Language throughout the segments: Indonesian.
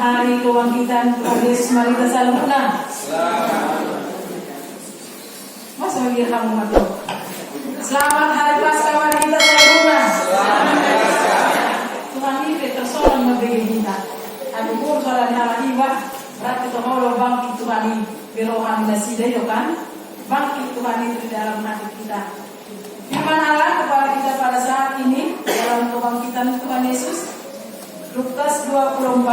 hari kebangkitan Tuhan Yesus. Mari kita salamkan. Mas bagi kamu mati. Selamat hari Paskah, mari kita salamkan. Tuhan ini tersolang memberi kita. Aduh, pun soalan Allah iba. Berarti Tuhan Allah bangkit Tuhan ini berohan nasida yo kan? Bangkit Tuhan itu di dalam hati kita. Firman Allah kepada kita pada saat ini dalam kebangkitan Tuhan Yesus. Lukas 24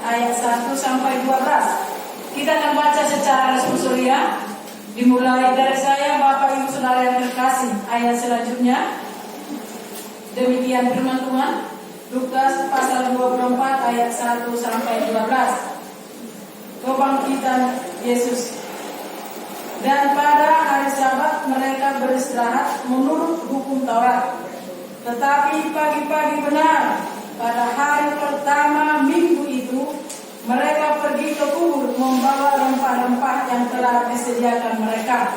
ayat 1 sampai 12. Kita akan baca secara resmi ya. Dimulai dari saya, Bapak Ibu Saudara yang terkasih. Ayat selanjutnya demikian firman Tuhan. Lukas pasal 24 ayat 1 sampai 12. Kebangkitan Yesus. Dan pada hari Sabat mereka beristirahat menurut hukum Taurat. Tetapi pagi-pagi benar pada hari pertama minggu itu mereka pergi ke kubur membawa rempah-rempah yang telah disediakan mereka.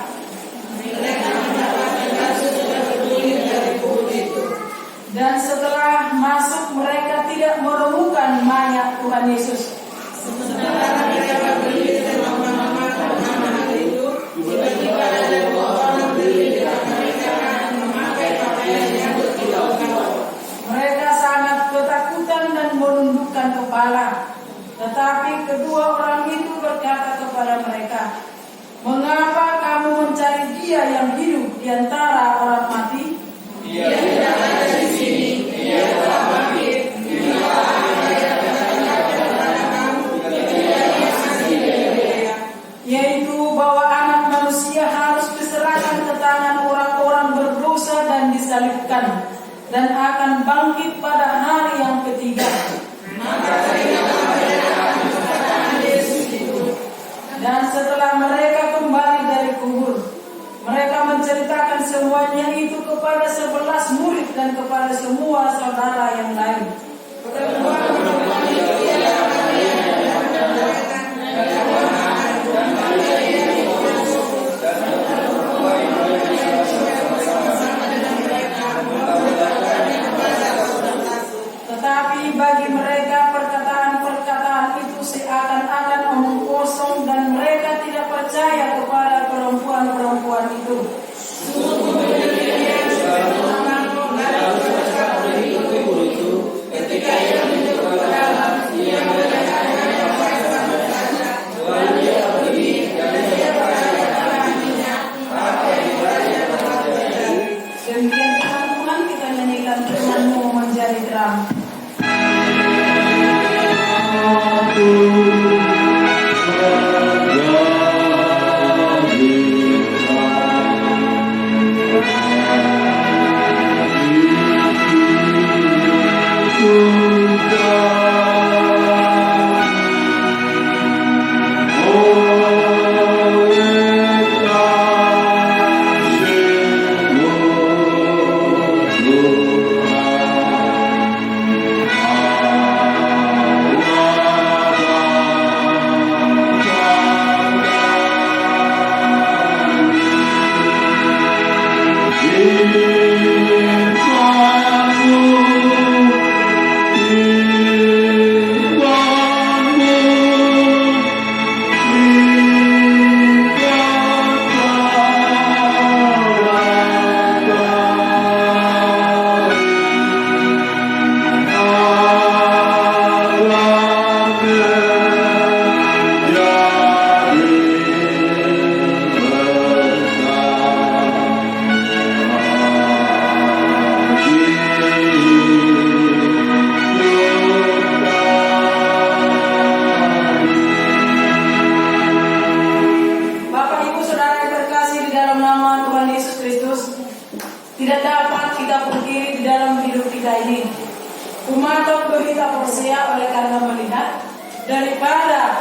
Dan setelah masuk mereka tidak menemukan mayat Tuhan Yesus. Tiba-tiba ada dua orang berdiri dekat mereka memakai pakaian yang berkilau-kilau. Mereka sangat ketakutan dan menundukkan kepala. Tetapi kedua orang itu berkata kepada mereka, "Mengapa kamu mencari Dia yang hidup di antara orang mati? Dia tidak ada di sini. Dia telah bangkit. Yaitu bahwa Anak Manusia harus diserahkan ke tangan orang-orang berdosa dan disalibkan, dan akan bangkit pada hari yang ketiga." Dan setelah mereka kembali dari kubur, mereka menceritakan semuanya itu kepada 11 murid dan kepada semua saudara yang lain. Tetapi bagi mereka perkataan-perkataan itu seakan-akan omong kosong dan mereka tidak percaya kepada perempuan-perempuan itu. Ketika ia menjadi dalam, ia melihat lalu dia pergi dan dia percaya minyak apa yang dibaca pada dia. Demikian teman-teman, kita nyanyikan firman-Mu menjadi terang. Tidak dapat kita pungkiri di dalam hidup kita ini. Umat berita percaya oleh karena melihat daripada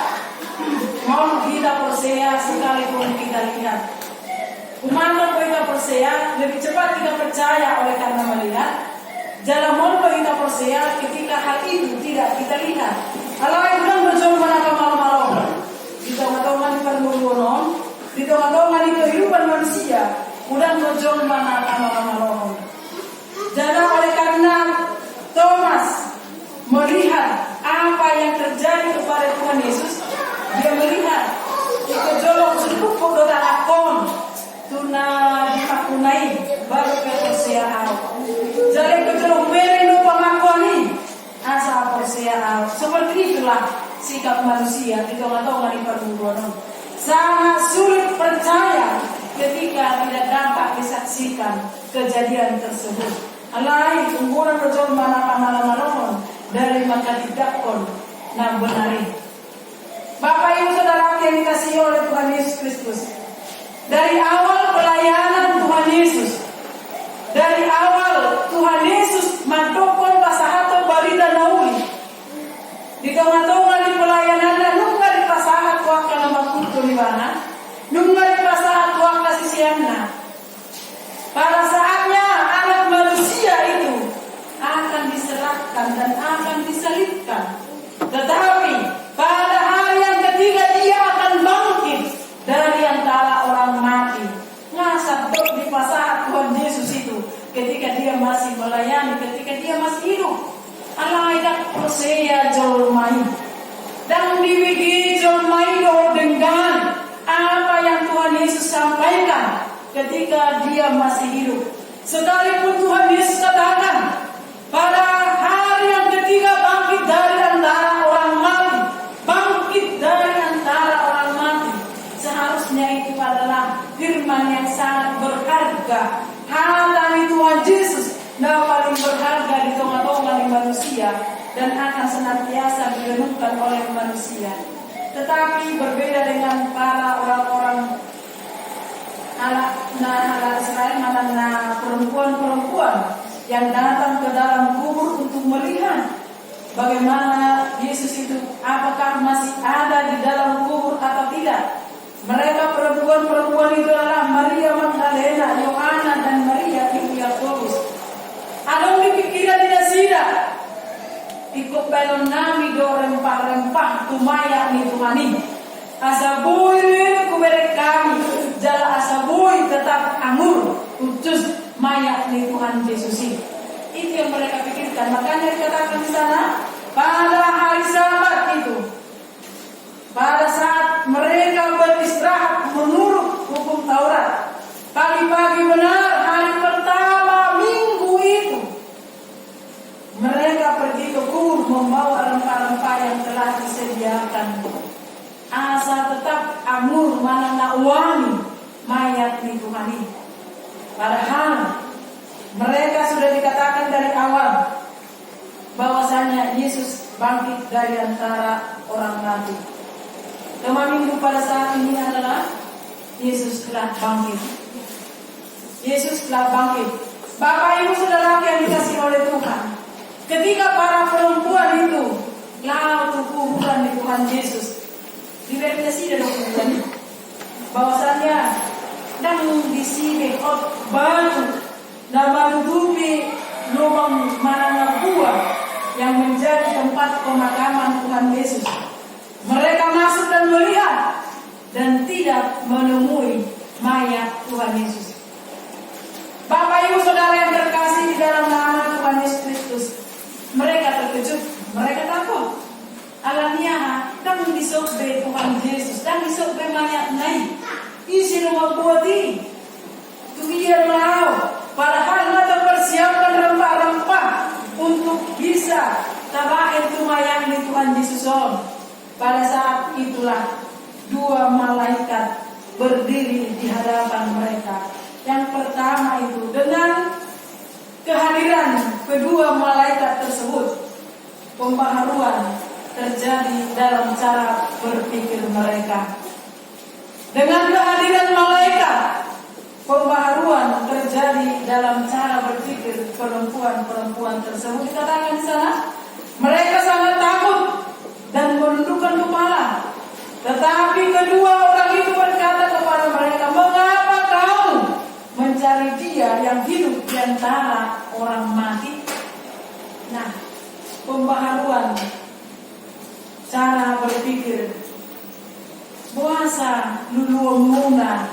mau kita percaya sekalipun kita lihat. Umat berita percaya lebih cepat kita percaya oleh karena melihat. Dalam mau kita percaya ketika hal itu tidak kita lihat. Kalau yang bilang berjumpa apa malam-malam, di tengah-tengah di permuruan, di tengah-tengah di kehidupan manusia. Udah berjumpa apa malam-malam. Jadi oleh karena Thomas melihat apa yang terjadi kepada Tuhan Yesus, dia melihat ikut jolong sedikit doa akon tuna dipakunai baru ke jadi ikut jolong merenu pamakoni asa persia seperti itulah sikap manusia kita nggak tahu nggak diperlukan. Sangat sulit percaya ketika tidak dapat disaksikan kejadian tersebut. Alai umburan rojol mana malam dari maka didakon nah benari. Bapak Ibu Saudara yang dikasihi oleh Tuhan Yesus Kristus, dari awal pelayanan Tuhan Yesus, dari awal Tuhan Yesus mantokon pasahato barida nauli di tengah-tengah di pelayanan nunggal di pasahat waka nama kutu di mana nunggal di pasahat waka sisianna. Pada saatnya anak manusia itu akan diserahkan dan akan disalibkan, tetapi pada hari yang ketiga dia akan bangkit dari antara orang mati. Ngasap di pasahat Tuhan Yesus itu ketika dia masih melayani, ketika dia masih hidup. Alaidak prosea jolmai dan dibagi jolmai dengan apa yang Tuhan Yesus sampaikan ketika dia masih hidup. Sekalipun Tuhan Yesus katakan pada hari yang ketiga bangkit dari antara orang mati, bangkit dari antara orang mati, seharusnya itu adalah firman yang sangat berharga. Hati Tuhan Yesus nah paling berharga di tengah-tengah manusia dan akan senantiasa direnungkan oleh manusia. Tetapi berbeda dengan para orang-orang anak Israel, anak perempuan-perempuan yang datang ke dalam kubur untuk melihat bagaimana Yesus itu, apakah masih ada di dalam kubur atau tidak. Mereka perempuan-perempuan itu adalah Maria Magdalena, Yohana dan Maria ibu Yakobus. Ada di pikiran tidak sida ikut balon nami do rempah-rempah tumaya ni Tuhani asabui ku berek kami jala asabui tetap anggur utus maya ni Tuhan Yesus itu yang mereka pikirkan. Makanya dikatakan di sana pada hari Sabat itu, pada saat mereka beristirahat menurut hukum Taurat, pagi-pagi benar hari pertama minggu itu mereka pergi ke kubur membawa rempah-rempah yang telah disediakan. Asa tetap amur mana nak wangi mayat di Tuhan ini. Padahal mereka sudah dikatakan dari awal bahwasanya Yesus bangkit dari antara orang mati. Tema minggu pada saat ini adalah Yesus telah bangkit. Yesus telah bangkit. Bapak Ibu Saudara yang dikasihi oleh Tuhan, ketika para perempuan itu lalu kuburan di Tuhan Yesus, direfleksi dari kuburan bahwasanya dan di sini batu dan menutupi lubang mana buah yang menjadi tempat pemakaman Tuhan Yesus. Mereka masuk dan melihat dan tidak menemui mayat Tuhan Yesus. Bapak Ibu Saudara yang terkasih di dalam nama Tuhan Yesus Kristus, mereka terkejut, mereka takut. Alamiah dan disobbe Tuhan Yesus dan disobbe mayat naik. Isi rumah buati, tubiar lau. Padahal mereka persiapkan rempah-rempah untuk bisa tabahin itu mayat di Tuhan Yesus. Pada saat itulah dua malaikat berdiri di hadapan mereka. Yang pertama itu dengan kehadiran kedua malaikat tersebut, pembaharuan terjadi dalam cara berpikir mereka. Dengan kehadiran malaikat, pembaharuan terjadi dalam cara berpikir perempuan-perempuan tersebut. Dikatakan di sana, mereka sangat takut dan menundukkan kepala. Tetapi kedua orang itu berkata kepada mereka, "Mengapa kamu mencari dia yang hidup di antara orang mati?" Nah, pembaharuan cara berpikir. Puasa lulu muna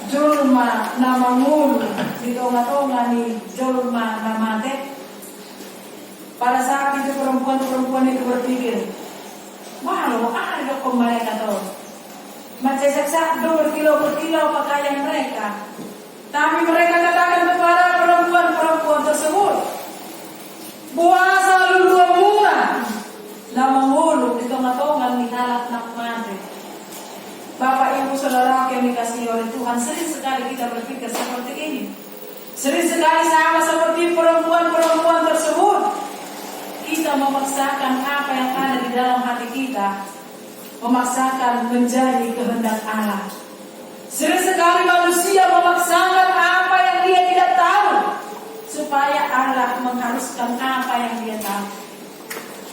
jolma nama mulu di tonga-tonga ni jolma nama te. Pada saat itu perempuan-perempuan itu berpikir, wah ke mereka tuh. Macam saksa 2 kilo per kilo pakaian mereka. Tapi mereka katakan kepada perempuan-perempuan tersebut, puasa dulu murah, lama mulu di tengah-tengah minalak nak mati. Bapak Ibu Saudara yang dikasihi oleh Tuhan, sering sekali kita berpikir seperti ini. Sering sekali sama seperti perempuan-perempuan tersebut, kita memaksakan apa yang ada di dalam hati kita, memaksakan menjadi kehendak Allah. Sering sekali manusia memaksakan apa yang dia tidak tahu, supaya Allah mengharuskan apa yang dia tahu.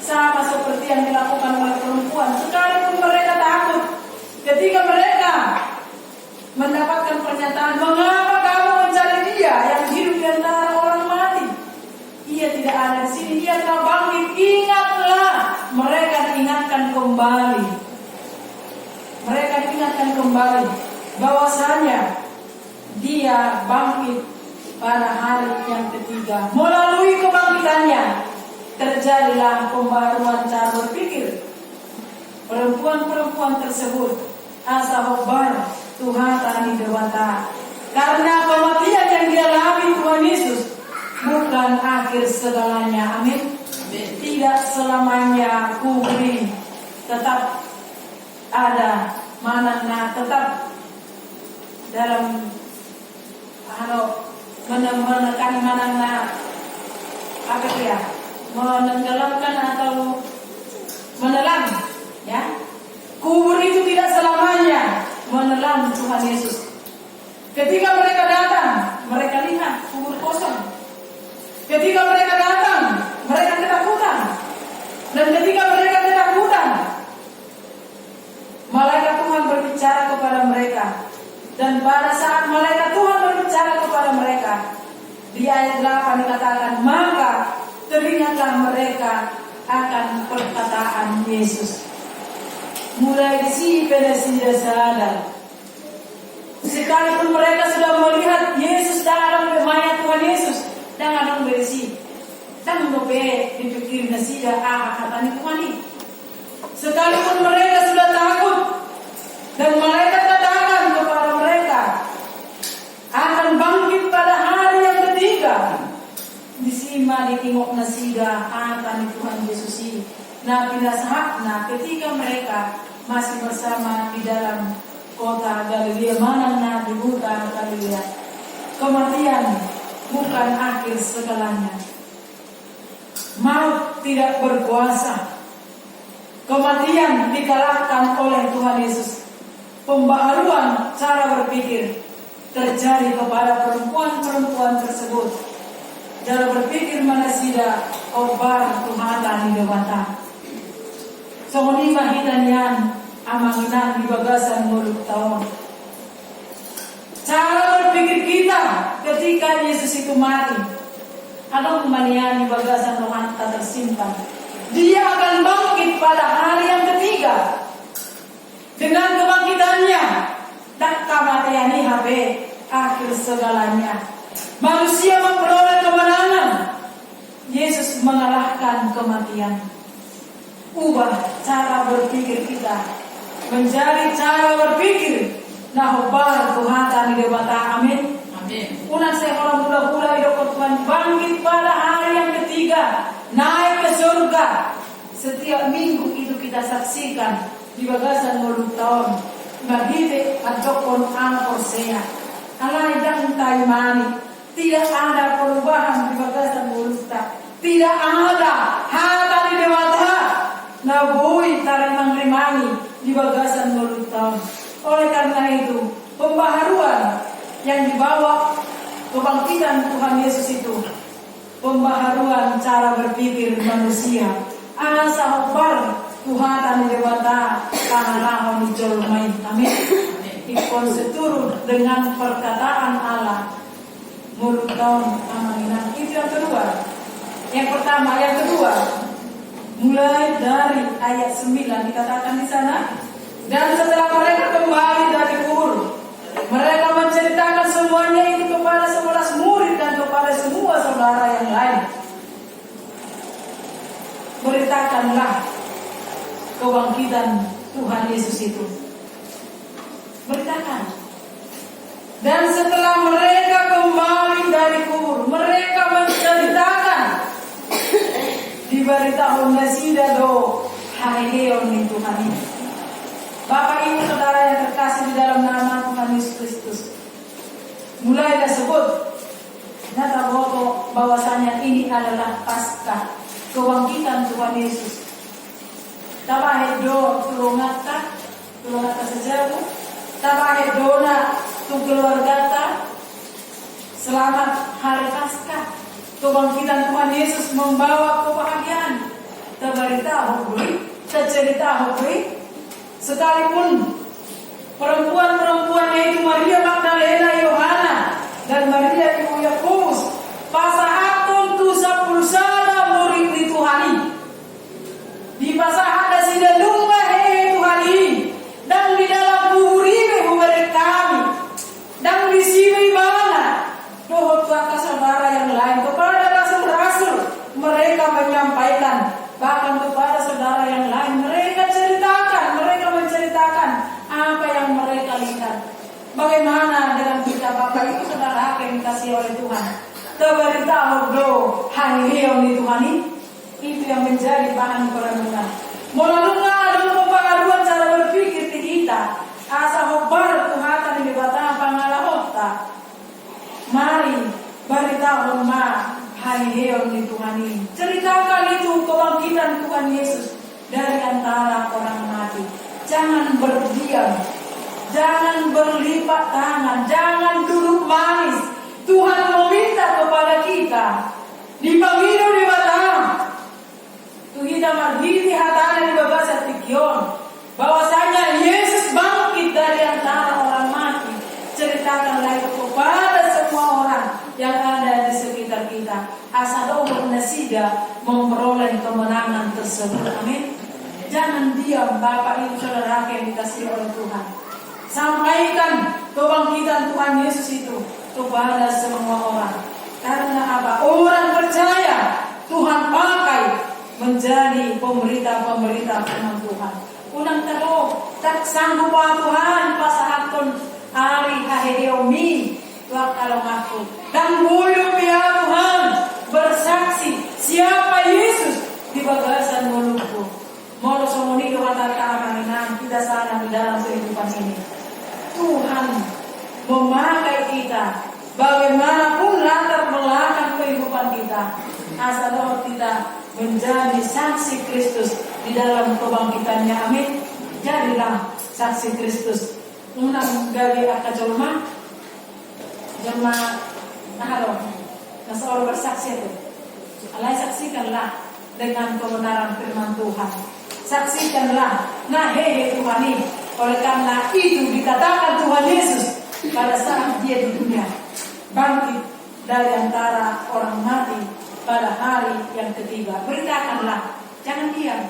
Sama seperti yang dilakukan oleh perempuan, sekalipun mereka takut ketika mereka mendapatkan pernyataan, mengapa kamu mencari dia yang hidup di antara orang mati? Ia tidak ada di sini, dia telah bangkit. Ingatlah, mereka diingatkan kembali. Mereka diingatkan kembali bahwasanya dia bangkit pada hari yang ketiga. Melalui kebangkitannya terjadilah pembaruan cara berpikir perempuan-perempuan tersebut. Asahobar Tuhan tani dewata, karena kematian yang dialami Tuhan Yesus bukan akhir segalanya. Amin. Tidak selamanya kubri, tetap ada manana, tetap dalam menekan manana, apa dia, menenggelamkan atau menelan, ya. Kubur itu tidak selamanya menelan Tuhan Yesus. Ketika mereka datang, mereka lihat kubur kosong. Ketika mereka datang, mereka ketakutan. Dan ketika mereka ketakutan, malaikat Tuhan berbicara kepada mereka. Dan pada saat malaikat Tuhan berbicara kepada mereka, di ayat 8 dikatakan, maka teringatlah mereka akan perkataan Yesus. Mulai di sini pada sudah sadar. Sekalipun mereka sudah melihat Yesus dalam mayat Tuhan Yesus, dan ada berisi, dan ngope dipikir nasidah kata Tuhan ini. Sekalipun mereka sudah takut, dan malaikat katakan kepada mereka akan bangkit pada hari yang ketiga. Di sini ditengok nasidah kata Tuhan Yesus ini. Nah, pinasahakna ketika mereka masih bersama di dalam kota Galilea, mana di hutan Galilea. Kematian bukan akhir segalanya. Maut tidak berkuasa. Kematian dikalahkan oleh Tuhan Yesus. Pembaharuan cara berpikir terjadi kepada perempuan-perempuan tersebut. Cara berpikir manasida obar Tuhan di dewata. Songoni mahitan yan amanginan di bagasan mulut tahun. Cara berpikir kita ketika Yesus itu mati, ada kemanian di bagasan Tuhan tak tersimpan. Dia akan bangkit pada hari yang ketiga. Dengan kebangkitannya dan kematian ini HP akhir segalanya. Manusia memperoleh kemenangan. Yesus mengalahkan kematian. Ubah cara berpikir kita menjadi cara berpikir nahobar Tuhan di dewata. Amin. Amin. Unang saya orang mula-mula hidup Tuhan bangkit pada hari yang ketiga, naik ke surga. Setiap minggu itu kita saksikan di bagasan mulut tahun. Magite adokon ang Hosea. Alay dang taimani. Tidak ada perubahan di bagasan mulut tahun. Tidak ada hata di dewata. Nabuhi tarimang rimani di bagasan mulut tahun. Oleh karena itu, pembaharuan yang dibawa kebangkitan Tuhan Yesus itu, pembaharuan cara berpikir manusia. Asa hobar Tuhan di dewata tanah di jolmai. Amin. Ikon seturut dengan perkataan Allah. Mulut tahun amanginan. Itu yang kedua. Yang pertama, yang kedua. Mulai dari ayat 9 dikatakan di sana, dan setelah mereka kembali dari kubur, mereka menceritakan semuanya itu kepada 11 murid dan kepada semua saudara yang lain. Beritakanlah kebangkitan Tuhan Yesus itu. Beritakan. Dan setelah mereka kembali dari kubur, mereka menceritakan diberitahu Nasida do Haleon ni Tuhan ini. Bapak Ibu Saudara yang terkasih di dalam nama Tuhan Yesus Kristus, mulai disebut nyata bahwasanya ini adalah Paskah kebangkitan Tuhan Yesus. Tabahe do tulungata sejauh, tabahe dona tu keluarga. Selamat hari Paskah kebangkitan Tuhan Yesus membawa kebahagiaan. Terberita hubui, tercerita hubui. Sekalipun perempuan-perempuan yaitu Maria Magdalena, Yohana, dan Maria ibu Yakobus, pasahatun tu sapulsana murid di Tuhani. Di pasahat ada sida lumba hehe Tuhani, dan di dalam kubur ini mereka kami, dan di sini mana doa kepada saudara yang lain, kepada rasul-rasul mereka menyampaikan, bahkan kepada saudara yang lain mereka menceritakan apa yang mereka lihat. Bagaimana dengan kita Bapak Ibu Saudara yang dikasihi oleh Tuhan? Terberitahu do Haleon di Tuhan ini, itu yang menjadi bahan perenungan. Merenungkan adalah pengaruan cara berpikir di kita. Asa hobar Tuhan ini batang pangalahota. Mari beritahu ma Haleon di Tuhan ini. Ceritakan itu kebangkitan Tuhan Yesus dari antara orang mati. Jangan berdiam, jangan berlipat tangan, jangan duduk manis. Tuhan meminta kepada kita dipanggil di batang. Kita marditi hatana di babasa tikion bahwasanya Yesus bangkit dari antara orang mati. Ceritakanlah itu kepada semua orang yang ada di sekitar kita. Asal Nasida memperoleh kemenangan tersebut. Amin. Jangan diam Bapak Ibu Saudara yang dikasihi oleh Tuhan. Sampaikan kebangkitan Tuhan Yesus itu kepada semua orang. Karena apa? Orang percaya Tuhan pakai menjadi pemberita-pemberita firman Tuhan. Unang talo, tak sanggup Tuhan pasahakon ari hahedeomi tuak kalong aku. Dan bulu ya Tuhan bersaksi siapa Yesus di bagasan mulutku. Modo somoni kata-kata kita sana di dalam kehidupan ini. Tuhan memakai kita bagaimanapun latar belakang kehidupan kita. Asal kita menjadi saksi Kristus di dalam kebangkitannya. Amin. Jadilah saksi Kristus. Unang gali akajolma jemaah halo. Nasa orang bersaksi itu. Alai saksikanlah dengan kebenaran firman Tuhan. Saksikanlah, nah hehe Tuhan ini. Oleh karena itu dikatakan Tuhan Yesus pada saat dia di dunia bangkit dari antara orang mati pada hari yang ketiga. Beritakanlah, jangan diam,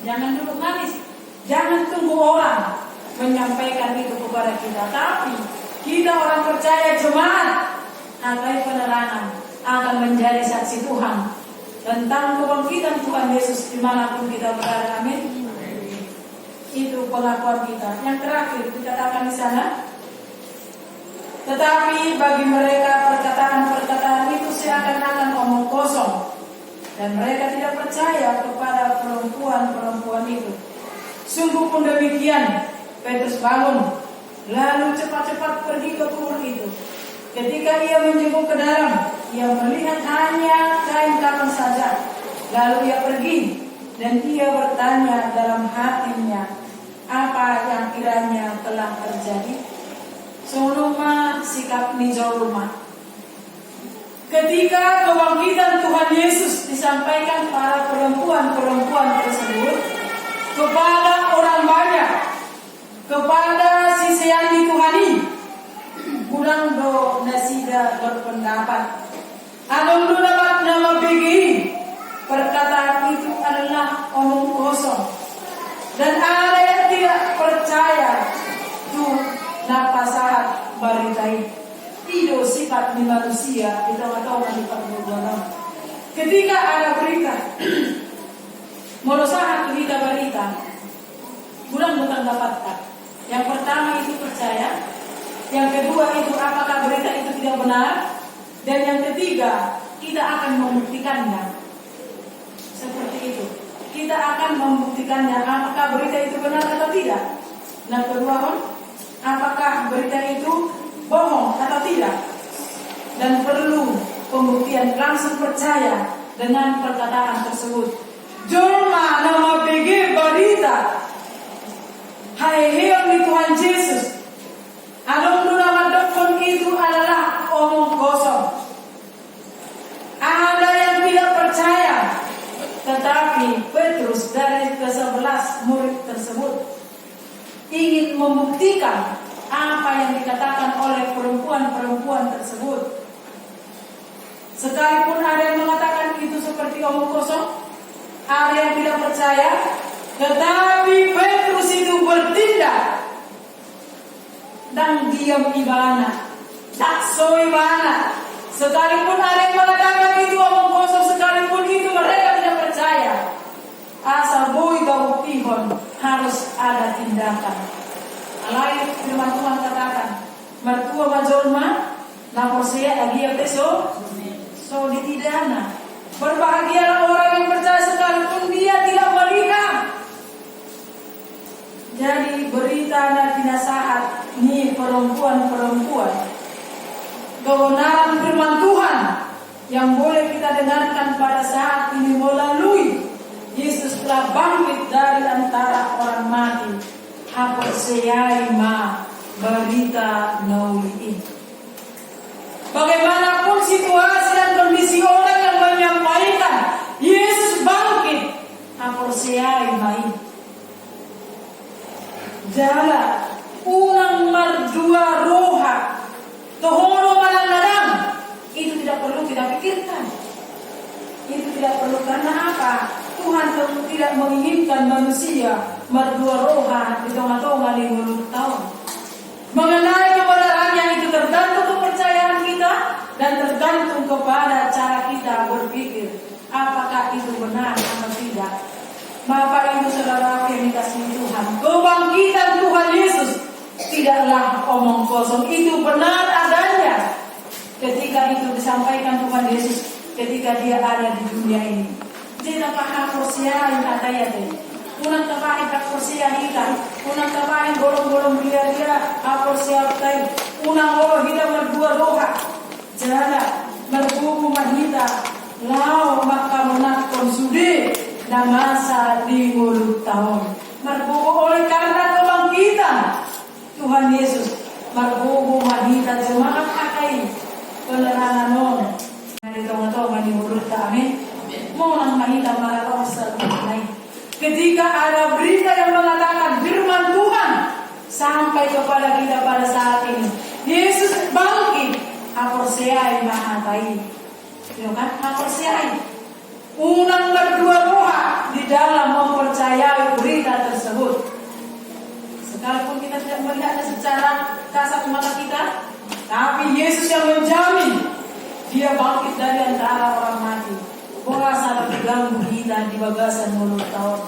jangan duduk manis, jangan tunggu orang menyampaikan itu kepada kita. Tapi kita orang percaya jemaat akan penerangan akan menjadi saksi Tuhan tentang kebangkitan Tuhan Yesus dimanapun kita berada. Amin. Itu pengakuan kita. Yang terakhir dikatakan di sana. Tetapi bagi mereka perkataan-perkataan itu seakan-akan omong kosong, dan mereka tidak percaya kepada perempuan-perempuan itu. Sungguh pun demikian, Petrus bangun, lalu cepat-cepat pergi ke kubur itu. Ketika ia menjenguk ke dalam, ia melihat hanya kain kafan saja. Lalu ia pergi dan ia bertanya dalam hatinya, apa yang kiranya telah terjadi? Soluma sikap nijoluma. Ketika kebangkitan Tuhan Yesus disampaikan para perempuan-perempuan tersebut kepada orang banyak, kepada sisian di Tuhani, kurang do nasida berpendapat. Adong do dapat nama begi perkataan itu adalah omong kosong, dan ada yang tidak percaya tuh napasahat baritai tidak sifat di manusia itu atau di perbuatan. Ketika ada berita, melosahat berita bukan dapatkan. Yang pertama itu percaya, yang kedua itu apakah berita itu tidak benar, dan yang ketiga kita akan membuktikannya. Seperti itu. Kita akan membuktikannya apakah berita itu benar atau tidak. Yang kedua, apakah berita itu bohong atau tidak. Dan perlu pembuktian, langsung percaya dengan perkataan tersebut. Joma nama PG berita. Hai di Tuhan Yesus. Adong nama dokon itu adalah omong kosong. Ada yang tidak percaya. Tetapi Petrus dari ke-11 murid tersebut ingin membuktikan apa yang dikatakan oleh perempuan-perempuan tersebut. Sekalipun ada yang mengatakan itu seperti omong kosong, ada yang tidak percaya, tetapi Petrus itu bertindak dan diam ibana, dakso ibana. Sekalipun ada yang mengatakan itu omong kosong, sekalipun itu mereka tidak percaya, asal boy kau pihon harus ada tindakan. Lain firman Tuhan katakan, mertua majorma, lapor saya lagi ya besok. So ditidana. Berbahagialah orang yang percaya sekalipun dia tidak melihat. Jadi berita dan nasihat ini perempuan-perempuan, kebenaran firman Tuhan yang boleh kita dengarkan pada saat ini melalui Yesus telah bangkit dari antara orang mati. Apa saya berita nauli ini. Bagaimanapun situasi dan kondisi orang yang menyampaikan Yesus bangkit, aporsiai mai. Jala unang mardua roha tohono malang-malang, itu tidak perlu kita pikirkan. Itu tidak perlu, karena apa? Tuhan tidak menginginkan manusia mardua roha di tengah-tengah di mulut tahun. Mengenai kebenarannya itu tergantung kepercayaan kita dan tergantung kepada cara kita berpikir. Apakah itu benar atau tidak? Bapak Ibu Saudara yang dikasihi Tuhan, kebangkitan Tuhan Yesus tidaklah omong kosong, itu benar adanya. Ketika itu disampaikan Tuhan Yesus, ketika dia ada di dunia ini. Jadi paham porsia yang katanya tadi. Unang kapain tak porsia kita, unang kapain bolong-bolong dia porsia tay, unang olo kita berdua roha, jala berbuku mahita, lau makamunat konsude dan masa di mulut tahun. Berbuku oleh karena kebangkitan Tuhan Yesus, berbuku mahita jemaat akai penerangan non. Dari tengah-tengah di mulut kami, mau nang mahita marah lain. Ketika ada berita yang mengatakan firman Tuhan sampai kepada kita pada saat ini, Yesus bangkit, aporsiai mahatai, kan? Aporsiai, unang berdua roha di dalam mempercayai berita tersebut. Sekalipun kita tidak melihatnya secara kasat mata kita, tapi Yesus yang menjamin dia bangkit dari antara orang mati. Puasa berganggu kita di bagasan mulut tahun.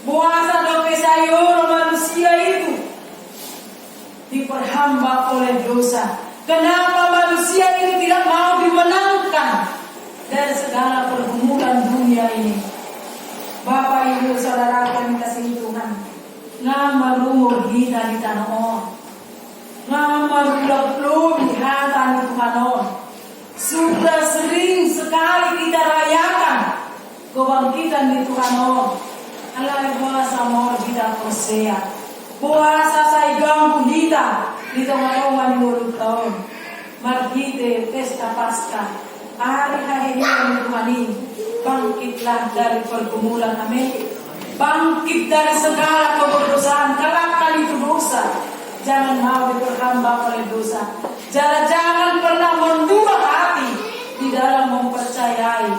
Puasa dope sayur manusia itu diperhamba oleh dosa. Kenapa manusia ini tidak mau dimenangkan dari segala pergumulan dunia ini? Bapak Ibu Saudara yang dikasihi Tuhan, nama lumur kita di tanah on, nama rudak di hatan Tuhan on. Sudah sering sekali kita rayakan kebangkitan di Tuhan on. Allah puasa mau kita percaya. Puasa saya ganggu kita di tengah-tengah mulut tahun. Margite pesta pasca. Hari-hari yang Tuhan ini bangkitlah dari pergumulan amin. Bangkit dari segala keberdosaan. Kalahkan itu dosa. Jangan mau diperhamba oleh dosa. Jangan pernah mendua hati di dalam mempercayai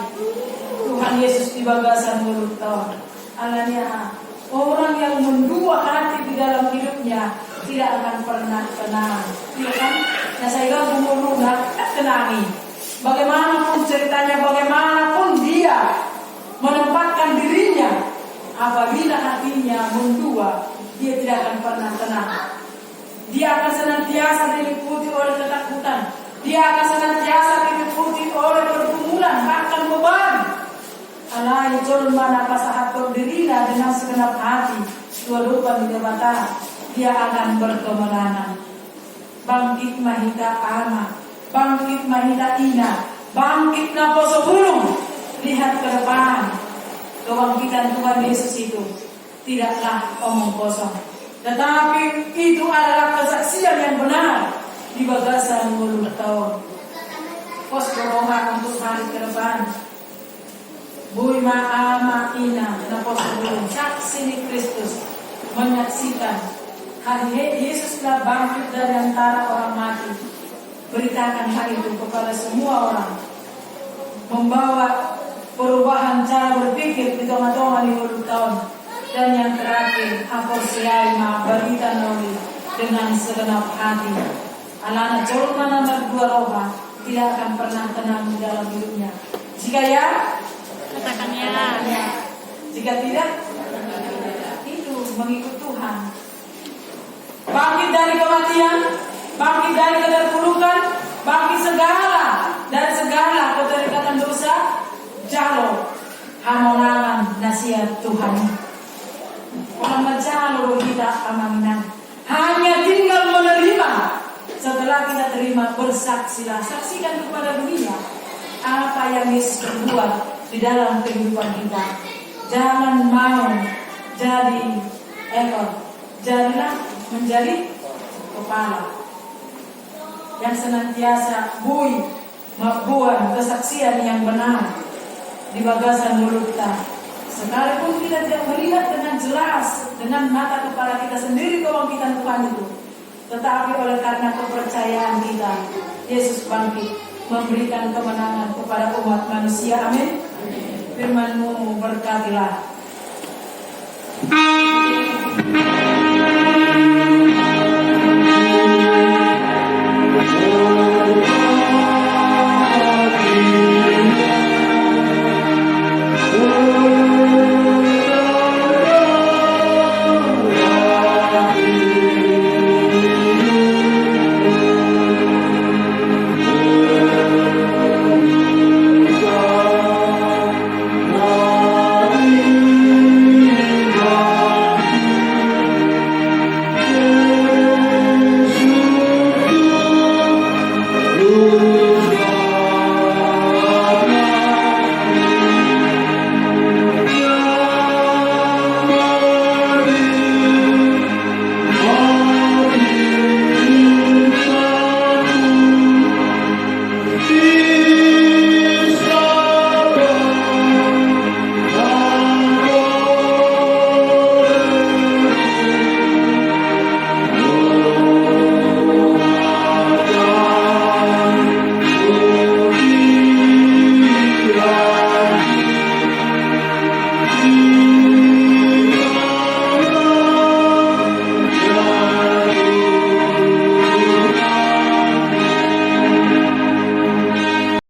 Tuhan Yesus di bagasan mulut tahun. Alanya orang yang mendua hati di dalam hidupnya tidak akan pernah tenang. Iya kan? Nah saya gumulu nggak tenangi. Bagaimanapun ceritanya, bagaimanapun dia menempatkan dirinya, apabila hatinya mendua, dia tidak akan pernah tenang. Dia akan senantiasa diliputi oleh ketakutan. Dia akan senantiasa diliputi oleh pergumulan, bahkan beban. Alai jolma napa sahat berdirina dengan segenap hati, dua lupa di mata, dia akan berkemenangan. Bangkit mahita ama, bangkit mahita ina, bangkit na poso gunung. Lihat ke depan. Kebangkitan Tuhan Yesus itu tidaklah omong kosong, tetapi itu adalah kesaksian yang benar di bagasan mulut tahun. Pos doa untuk hari ke depan. Bui ma'ama ina na pos belum saksi di Kristus menyaksikan hari Yesus telah bangkit dari antara orang mati. Beritakan hal itu kepada semua orang. Membawa perubahan cara berpikir di tengah-tengah di mulut tahun. Dan yang terakhir, aporsiai ma berita noli dengan segenap hati. Alana jorma nomor 2 roha tidak akan pernah tenang di dalam hidupnya. Jika ya, katakan ya. Jika tidak, itu mengikut Tuhan. Bangkit dari kematian, bangkit dari keterpurukan, bangkit dari segala keterikatan dosa. Jalo hamonangan nasihat Tuhan. Orang menjalo kita amanah. Hanya tinggal menerima. Setelah kita terima, bersaksilah. Saksikan kepada dunia apa yang Yesus berbuat di dalam kehidupan kita. Jangan mau jadi ekor, jadilah menjadi kepala yang senantiasa membuat kesaksian yang benar di bagasan mulut kita. Sekalipun kita tidak melihat dengan jelas dengan mata kepala kita sendiri kebangkitan Tuhan itu, tetapi oleh karena kepercayaan kita, Yesus bangkit memberikan kemenangan kepada umat manusia. Amin. Firman-Mu berkatilah